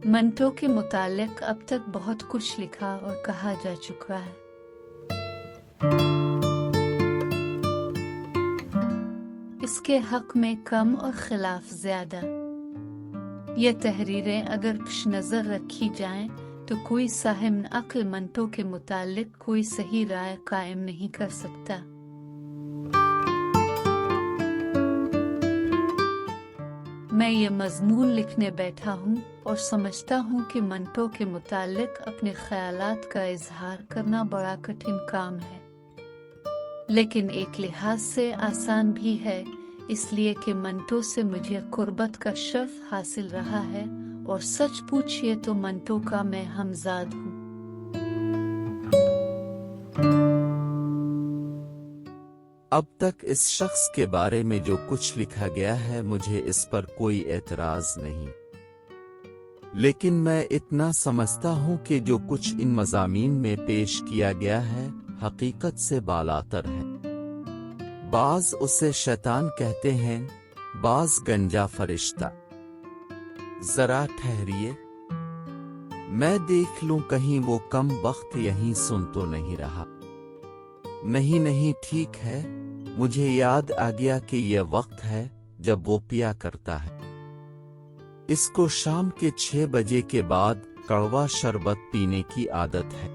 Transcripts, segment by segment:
मंटो के मुतालिक अब तक बहुत कुछ लिखा और कहा जा चुका है। इसके हक में कम और खिलाफ ज्यादा। ये तहरीरें अगर पेश नजर रखी जाएं तो कोई साहिब अक्ल मंटो के मुतालिक कोई सही राय कायम नहीं कर सकता। मैं ये मजमून लिखने बैठा हूँ और समझता हूँ कि मंटो के मुतालिक अपने ख्यालात का इजहार करना बड़ा कठिन काम है, लेकिन एक लिहाज से आसान भी है, इसलिए कि मंटो से मुझे कुर्बत का शर्फ हासिल रहा है और सच पूछिए तो मंटो का मैं हमजाद हूँ। अब तक इस शख्स के बारे में जो कुछ लिखा गया है मुझे इस पर कोई एतराज नहीं, लेकिन मैं इतना समझता हूँ कि जो कुछ इन मज़ामीन में पेश किया गया है हकीकत से बालातर है। बाज उसे शैतान कहते हैं, बाज गंजा फरिश्ता। जरा ठहरिए, मैं देख लूं कहीं वो कम वक्त यहीं सुन तो नहीं रहा। नहीं ठीक है, मुझे याद आ गया कि यह वक्त है जब वो पिया करता है। इसको शाम के 6 बजे के बाद कड़वा शरबत पीने की आदत है।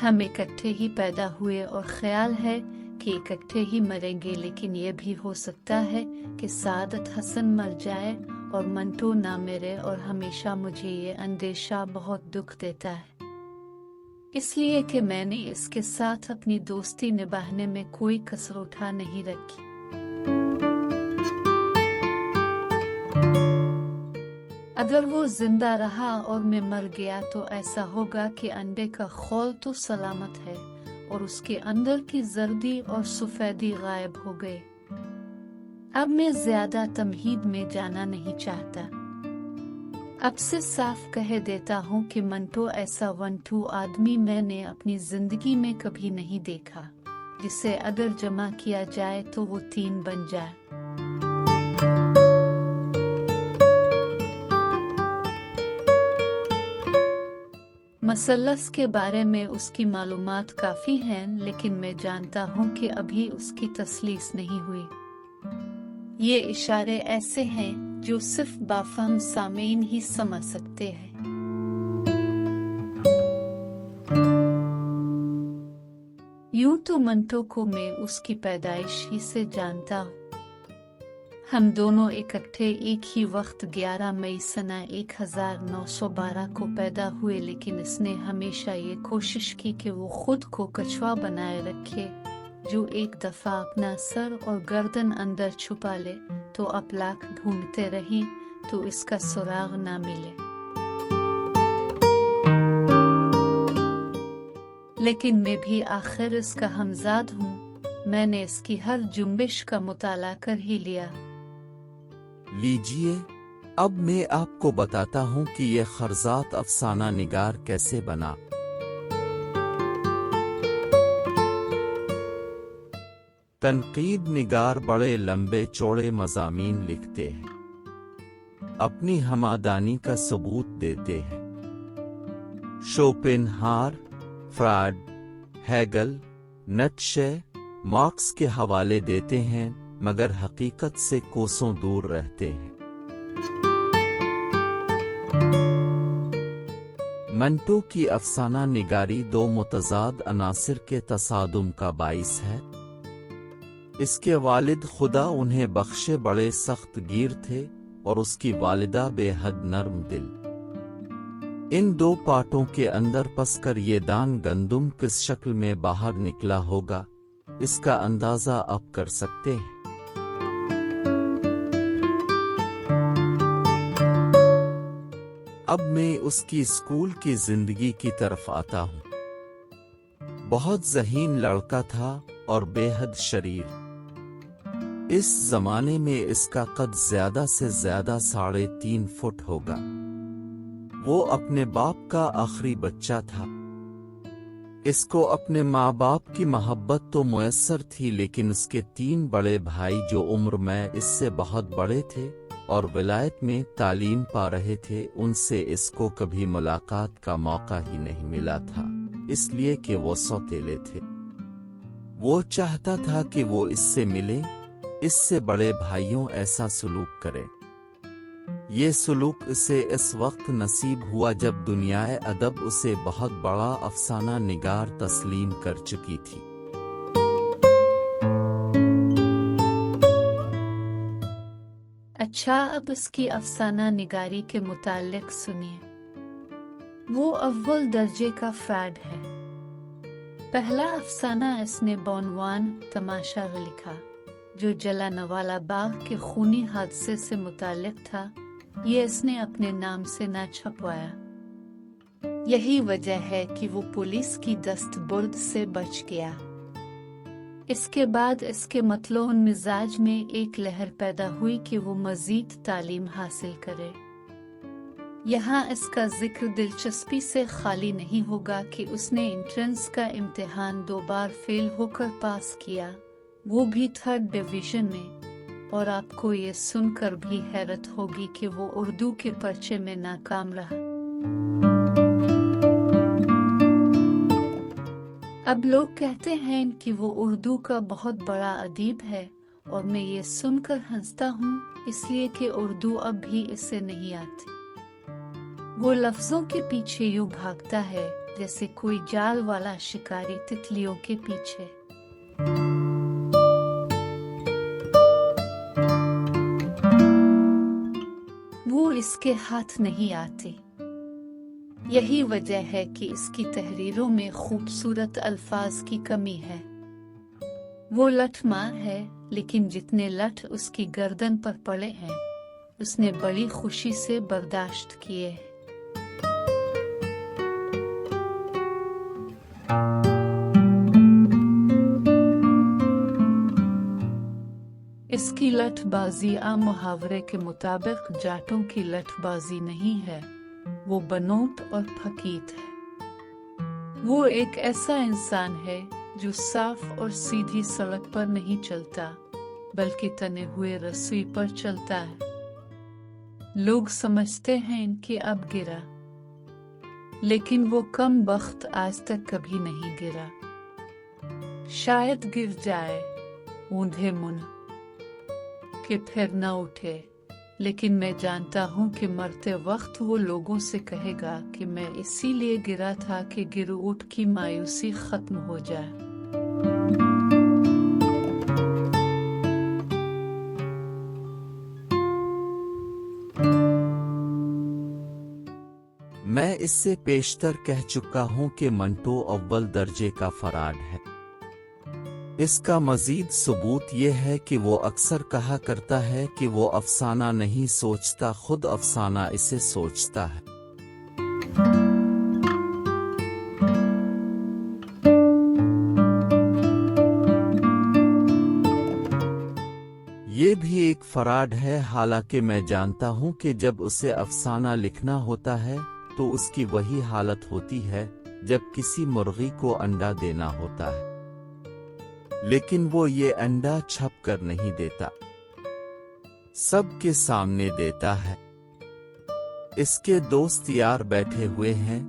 हम इकट्ठे ही पैदा हुए और ख्याल है कि इकट्ठे ही मरेंगे, लेकिन ये भी हो सकता है कि सादत हसन मर जाए और मंटो ना मेरे, और हमेशा मुझे ये अंदेशा बहुत दुख देता है, इसलिए कि मैंने इसके साथ अपनी दोस्ती निभाने में कोई कसर उठा नहीं रखी। अगर वो जिंदा रहा और मैं मर गया तो ऐसा होगा कि अंडे का खोल तो सलामत है और उसके अंदर की जर्दी और सफेदी गायब हो गए। अब मैं ज्यादा तमहीद में जाना नहीं चाहता। अब से साफ कह देता हूँ कि मंटो ऐसा वंटू आदमी मैंने अपनी जिंदगी में कभी नहीं देखा, जिसे अगर जमा किया जाए तो वो 3 बन जाए। मसलस के बारे में उसकी मालूमात काफी हैं, लेकिन मैं जानता हूँ कि अभी उसकी तसलीस नहीं हुई। ये इशारे ऐसे हैं जो सिर्फ बाफहम सामीन ही समझ सकते हैं। यूं तो मंटो को मैं उसकी पैदाइश ही से जानता हूँ। हम दोनों इकट्ठे एक ही वक्त 11 मई सना 1912 को पैदा हुए, लेकिन इसने हमेशा ये कोशिश की कि वो खुद को कछुआ बनाए रखे, जो एक दफा अपना सर और गर्दन अंदर छुपा ले तो अपलाक ढूंढते रही तो इसका सुराग ना मिले। लेकिन मैं भी आखिर इसका हमजाद हूँ। मैंने इसकी हर जुम्बिश का मुताला कर ही लिया। लीजिए, अब मैं आपको बताता हूँ कि यह खर्जात अफसाना निगार कैसे बना। तनकीद निगार बड़े लंबे चौड़े मज़ामीन लिखते हैं, अपनी हमादानी का सबूत देते हैं। Schopenhauer, fraud, Hegel, Nietzsche, marks के हवाले देते हैं, मगर हकीकत से कोसों दूर रहते हैं। मंटो की अफसाना निगारी 2 मुतजाद अनासिर के तसादुम का बाइस है। इसके वालिद खुदा उन्हें बख्शे बड़े सख्त गिर थे और उसकी वालिदा बेहद नर्म दिल। इन 2 पार्टों के अंदर पसकर ये दान गंदुम किस शक्ल में बाहर निकला होगा, इसका अंदाजा अब कर सकते हैं। अब मैं उसकी स्कूल की जिंदगी की तरफ आता हूँ। बहुत ज़हीन लड़का था और बेहद शरीर। इस जमाने में इसका कद ज्यादा से ज्यादा 3.5 फुट होगा। वो अपने बाप का आखिरी बच्चा था। इसको अपने माँ बाप की मोहब्बत तो मुयस्सर थी, लेकिन उसके 3 बड़े भाई जो उम्र में इससे बहुत बड़े थे और विलायत में तालीम पा रहे थे, उनसे इसको कभी मुलाकात का मौका ही नहीं मिला था, इसलिए कि वो सौतेले थे। वो चाहता था कि वो इससे मिले, इससे बड़े भाइयों ऐसा सलूक करें। ये सलूक इसे इस वक्त नसीब हुआ जब दुनियाए अदब उसे बहुत बड़ा अफसाना निगार तस्लीम कर चुकी थी। अच्छा, अब इसकी अफसाना निगारी के मुताल्लिक सुनिए। वो अव्वल दर्जे का फ्रॉड है। पहला अफसाना इसने बॉनवान तमाशा लिखा, जो जलियांवाला बाग के खूनी हादसे से मुताल्लिक था। ये इसने अपने नाम से न छपवाया। यही वजह है कि वो पुलिस की दस्तबर्द से बच गया। इसके बाद इसके मतलून मिजाज में एक लहर पैदा हुई कि वो मजीद तालीम हासिल करे। यहाँ इसका जिक्र दिलचस्पी से खाली नहीं होगा कि उसने एंट्रेंस का इम्तिहान 2 बार फेल होकर पास किया, वो भी 3rd डिवीजन में। और आपको ये सुनकर भी हैरत होगी कि वो उर्दू के पर्चे में नाकाम रहा। अब लोग कहते हैं कि वो उर्दू का बहुत बड़ा अदीब है, और मैं ये सुनकर हंसता हूँ, इसलिए कि उर्दू अब भी इसे नहीं आती। वो लफ्जों के पीछे यूं भागता है जैसे कोई जाल वाला शिकारी तितलियों के पीछे। वो इसके हाथ नहीं आते। यही वजह है कि इसकी तहरीरों में खूबसूरत अल्फाज की कमी है। वो लठमार है, लेकिन जितने लठ उसकी गर्दन पर पड़े हैं, उसने बड़ी खुशी से बर्दाश्त किए हैं। इसकी लठबाजी आम मुहावरे के मुताबिक जाटों की लठबाजी नहीं है, वो बनोट और फकीत है। वो एक ऐसा इंसान है जो साफ और सीधी सड़क पर नहीं चलता, बल्कि तने हुए रस्सी पर चलता है। लोग समझते हैं कि अब गिरा, लेकिन वो कम बख्त आज तक कभी नहीं गिरा। शायद गिर जाए ऊंधे मुन कि फिर न उठे, लेकिन मैं जानता हूँ कि मरते वक्त वो लोगों से कहेगा कि मैं इसीलिए गिरा था कि गिर उठ की मायूसी खत्म हो जाए। मैं इससे पेशतर कह चुका हूँ कि मंटो अव्वल दर्जे का फराड है। इसका मजीद सबूत ये है कि वो अक्सर कहा करता है कि वो अफसाना नहीं सोचता, खुद अफसाना इसे सोचता है। ये भी एक फराड है, हालांकि मैं जानता हूँ कि जब उसे अफसाना लिखना होता है तो उसकी वही हालत होती है जब किसी मुर्गी को अंडा देना होता है, लेकिन वो ये अंडा छप कर नहीं देता, सबके सामने देता है। इसके दोस्त यार बैठे हुए हैं,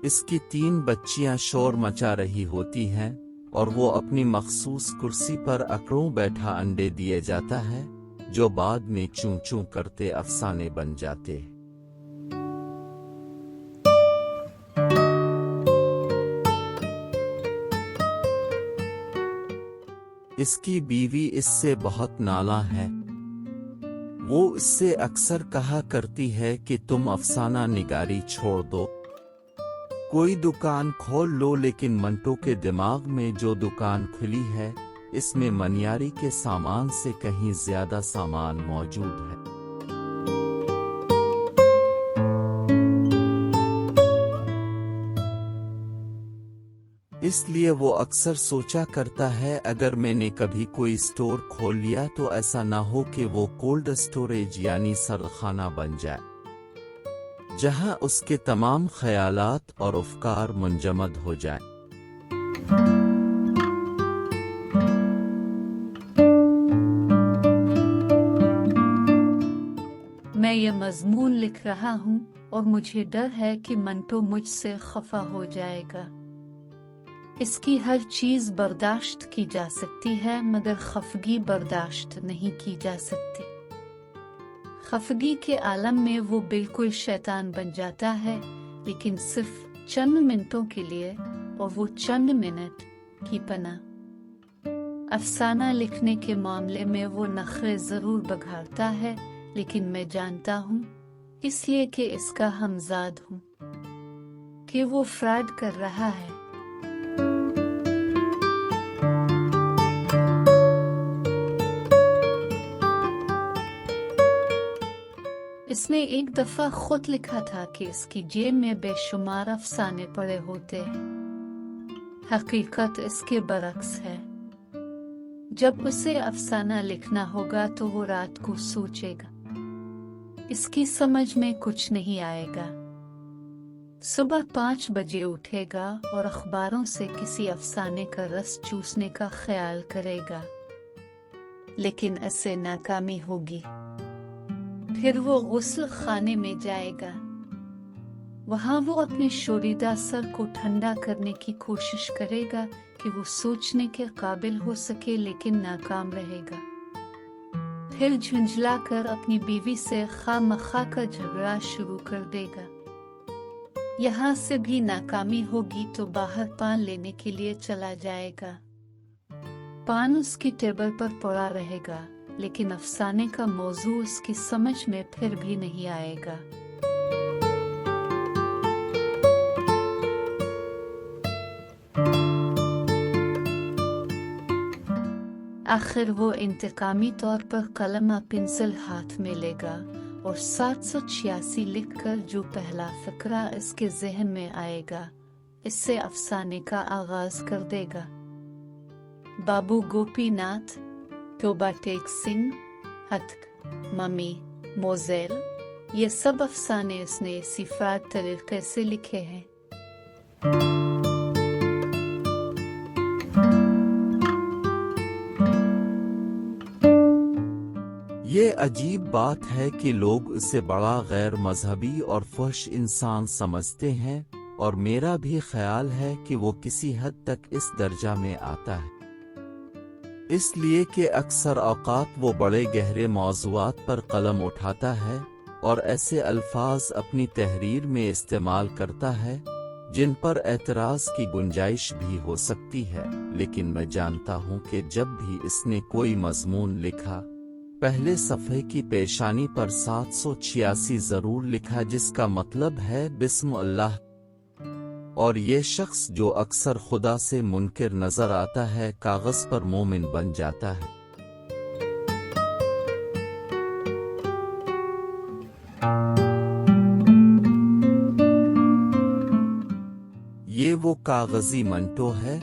इसकी 3 बच्चियां शोर मचा रही होती हैं और वो अपनी मखसूस कुर्सी पर अकड़ों बैठा अंडे दिए जाता है, जो बाद में चूं चूं करते अफसाने बन जाते हैं। इसकी बीवी इससे बहुत नाला है। वो इससे अक्सर कहा करती है कि तुम अफसाना निगारी छोड़ दो, कोई दुकान खोल लो, लेकिन मंटो के दिमाग में जो दुकान खुली है, इसमें मनियारी के सामान से कहीं ज्यादा सामान मौजूद है। اس لیے وہ اکثر سوچا کرتا ہے اگر میں نے کبھی کوئی اسٹور کھول لیا تو ایسا نہ ہو کہ وہ کولڈ اسٹوریج یعنی سردخانہ بن جائے جہاں اس کے تمام خیالات اور افکار منجمد ہو جائیں۔ میں یہ مضمون لکھ رہا ہوں اور مجھے ڈر ہے کہ منٹو مجھ سے خفا ہو جائے گا۔ اس کی ہر چیز برداشت کی جا سکتی ہے مگر خفگی برداشت نہیں کی جا سکتی۔ خفگی کے عالم میں وہ بالکل شیطان بن جاتا ہے، لیکن صرف چند منٹوں کے لیے، اور وہ چند منٹ کی پناہ۔ افسانہ لکھنے کے معاملے میں وہ نخرے ضرور بگھارتا ہے، لیکن میں جانتا ہوں، اس لیے کہ اس کا ہمزاد ہوں، کہ وہ فراڈ کر رہا ہے۔ اس نے ایک دفعہ خود لکھا تھا کہ اس کی جیب میں بے شمار افسانے پڑے ہوتے ہیں۔ حقیقت اس کے برعکس ہے۔ جب اسے افسانہ لکھنا ہوگا تو وہ رات کو سوچے گا، اس کی سمجھ میں کچھ نہیں آئے گا۔ صبح 5 بجے اٹھے گا اور اخباروں سے کسی افسانے کا رس چوسنے کا خیال کرے گا، لیکن اسے ناکامی ہوگی۔ پھر وہ غسل خانے میں جائے گا۔ وہاں وہ اپنے شوریدہ سر کو ٹھنڈا کرنے کی کوشش کرے گا کہ وہ سوچنے کے قابل ہو سکے، لیکن ناکام رہے گا۔ پھر جھنجھلا کر اپنی بیوی سے خواہ مخواہ کا جھگڑا شروع کر دے گا۔ یہاں سے بھی ناکامی ہوگی تو باہر پان لینے کے لیے چلا جائے گا۔ پان اس کی ٹیبل پر پڑا رہے گا، لیکن افسانے کا موضوع اس کی سمجھ میں پھر بھی نہیں آئے گا۔ آخر وہ انتقامی طور پر قلم اور پنسل ہاتھ میں لے گا اور 786 لکھ کر جو پہلا فقرہ اس کے ذہن میں آئے گا، اس سے افسانے کا آغاز کر دے گا۔ بابو گوپی ناتھ، توبہ ٹیک سنگھ، ہتک، ممی، موزیل، یہ سب افسانے اس نے اسی فراڈ طریقے سے لکھے ہیں۔ یہ عجیب بات ہے کہ لوگ اسے بڑا غیر مذہبی اور فحش انسان سمجھتے ہیں، اور میرا بھی خیال ہے کہ وہ کسی حد تک اس درجہ میں آتا ہے، اس لیے کہ اکثر اوقات وہ بڑے گہرے موضوعات پر قلم اٹھاتا ہے اور ایسے الفاظ اپنی تحریر میں استعمال کرتا ہے جن پر اعتراض کی گنجائش بھی ہو سکتی ہے، لیکن میں جانتا ہوں کہ جب بھی اس نے کوئی مضمون لکھا، پہلے صفحے کی پیشانی پر 786 ضرور لکھا، جس کا مطلب ہے بسم اللہ، اور یہ شخص جو اکثر خدا سے منکر نظر آتا ہے کاغذ پر مومن بن جاتا ہے۔ یہ وہ کاغذی منٹو ہے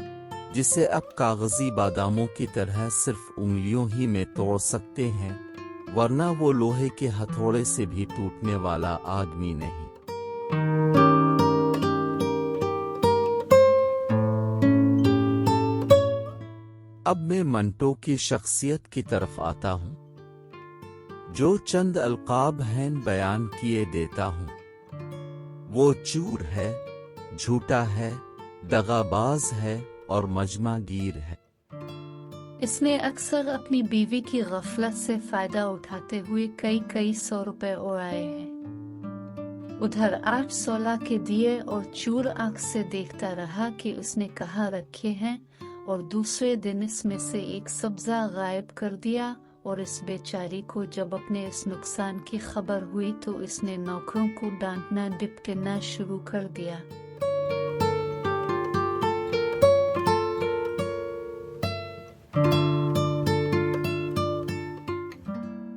جسے اب کاغذی باداموں کی طرح صرف انگلیوں ہی میں توڑ سکتے ہیں، ورنہ وہ لوہے کے ہتھوڑے سے بھی ٹوٹنے والا آدمی نہیں۔ اب میں منٹو کی شخصیت کی طرف آتا ہوں۔ جو چند القاب ہیں بیان کیے دیتا ہوں۔ وہ چور ہے، جھوٹا ہے، دغاباز ہے اور مجمع گیر ہے۔ اس نے اکثر اپنی بیوی کی غفلت سے فائدہ اٹھاتے ہوئے کئی 100 روپے اڑائے ہیں۔ ادھر 8/16 کے دیے اور چور آنکھ سے دیکھتا رہا کہ اس نے کہاں رکھے ہیں، اور دوسرے دن اس میں سے ایک سبزہ غائب کر دیا، اور اس بیچاری کو جب اپنے اس نقصان کی خبر ہوئی تو اس نے نوکروں کو ڈانٹنا ڈپٹنا شروع کر دیا۔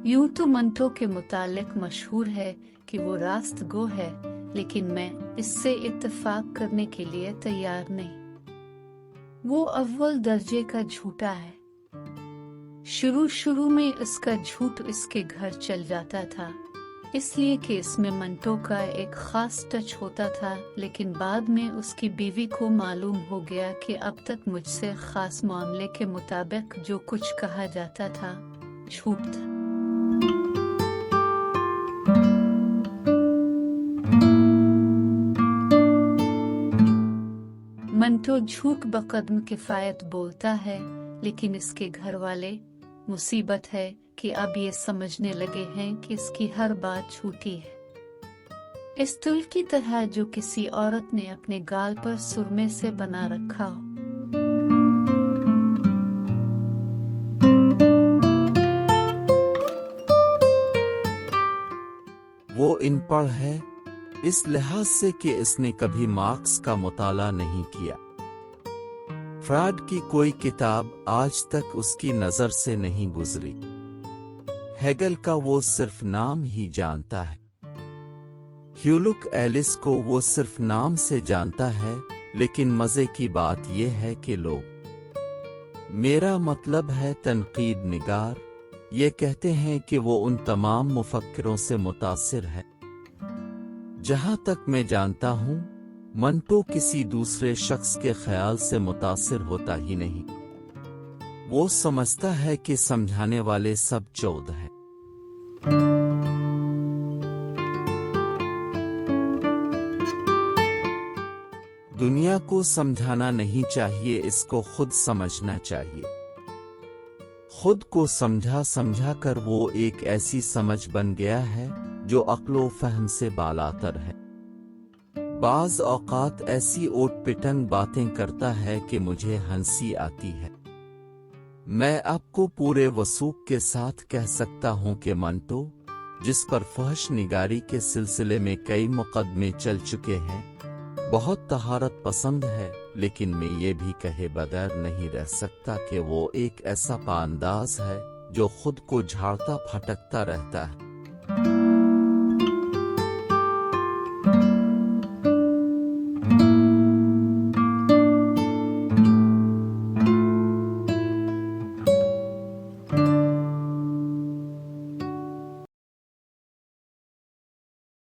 یوں تو منٹو کے متعلق مشہور ہے کہ وہ راست گو ہے، لیکن میں اس سے اتفاق کرنے کے لیے تیار نہیں۔ वो अव्वल दर्जे का झूठा है। शुरू में इसका झूठ इसके घर चल जाता था, इसलिए कि इसमें मंटो का एक खास टच होता था, लेकिन बाद में उसकी बीवी को मालूम हो गया कि अब तक मुझसे खास मामले के मुताबिक जो कुछ कहा जाता था झूठ था। मंटो झूठ बकदम किफायत बोलता है, लेकिन इसके घर वाले मुसीबत है कि अब ये समझने लगे हैं कि इसकी हर बात झूठी है। इस तुल की तरह जो किसी औरत ने अपने गाल पर सुरमे से बना रखा हो। वो इनपढ़ है इस लिहाज से कि इसने कभी मार्क्स का मुताला नहीं किया। फ्रॉड की कोई किताब आज तक उसकी नजर से नहीं गुजरी। हेगल का वो सिर्फ नाम ही जानता है। ह्यूलुक एलिस को वो सिर्फ नाम से जानता है, लेकिन मजे की बात ये है कि लोग, मेरा मतलब है तनकीद निगार, ये कहते हैं कि वो उन तमाम मुफक्किरों से मुतासिर है। जहां तक मैं जानता हूं, मंटो किसी दूसरे शख्स के ख्याल से मुतासिर होता ही नहीं। वो समझता है कि समझाने वाले सब चौध हैं। दुनिया को समझाना नहीं चाहिए, इसको खुद समझना चाहिए। खुद को समझा कर वो एक ऐसी समझ बन गया है जो अक्लो फहम से बालातर है। बाज औकात ऐसी ओट पिटंग बातें करता है कि मुझे हंसी आती है। मैं आपको पूरे वसूख के साथ कह सकता हूं कि मंटो, जिस पर फहश निगारी के सिलसिले में कई मुकदमे चल चुके हैं, बहुत तहारत पसंद है, लेकिन मैं ये भी कहे बगैर नहीं रह सकता कि वो एक ऐसा पांदाज है जो खुद को झाड़ता फटकता रहता है।